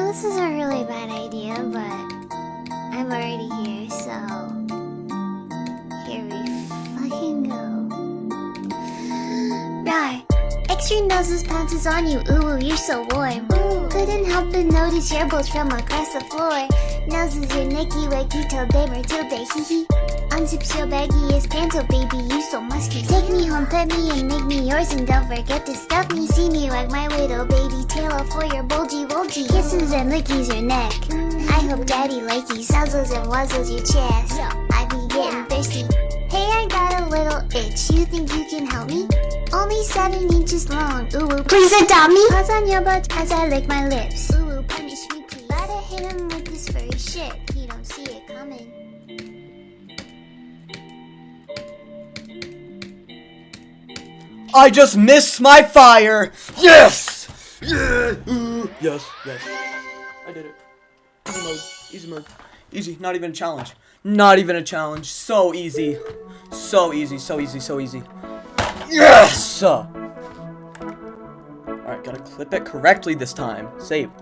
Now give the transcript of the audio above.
this is a really bad idea, but I'm already here, so here we fucking go. Rawr. Extra noses pounces on you, ooh, you're so warm. Couldn't help but notice your bolts from across the floor. Noses your nicky wacky till day Matilda, hee hee. Unzips your baggiest pants, oh baby, you so musky. Take me home, pet me, and make me yours, and don't forget to stuff me. See me like my widow baby, tail off for your bulgy wulgy. Kisses and lickies your neck. I hope daddy likey suzzles and wuzzles your chest. I be getting thirsty. Hey, I got a little itch. You think you can help me? Only 7 inches long. Ooh, please adopt me. Paws on your butt as I lick my lips. Ooh, punish me, please. Gotta hit him with this furry shit. He don't see it coming. I just missed my fire! Yes! Yeah! Yes, yes. I did it. Easy mode. Easy mode. Easy. Not even a challenge. Not even a challenge. So easy. So easy. So easy. So easy. Yes! Alright, gotta clip it correctly this time. Save.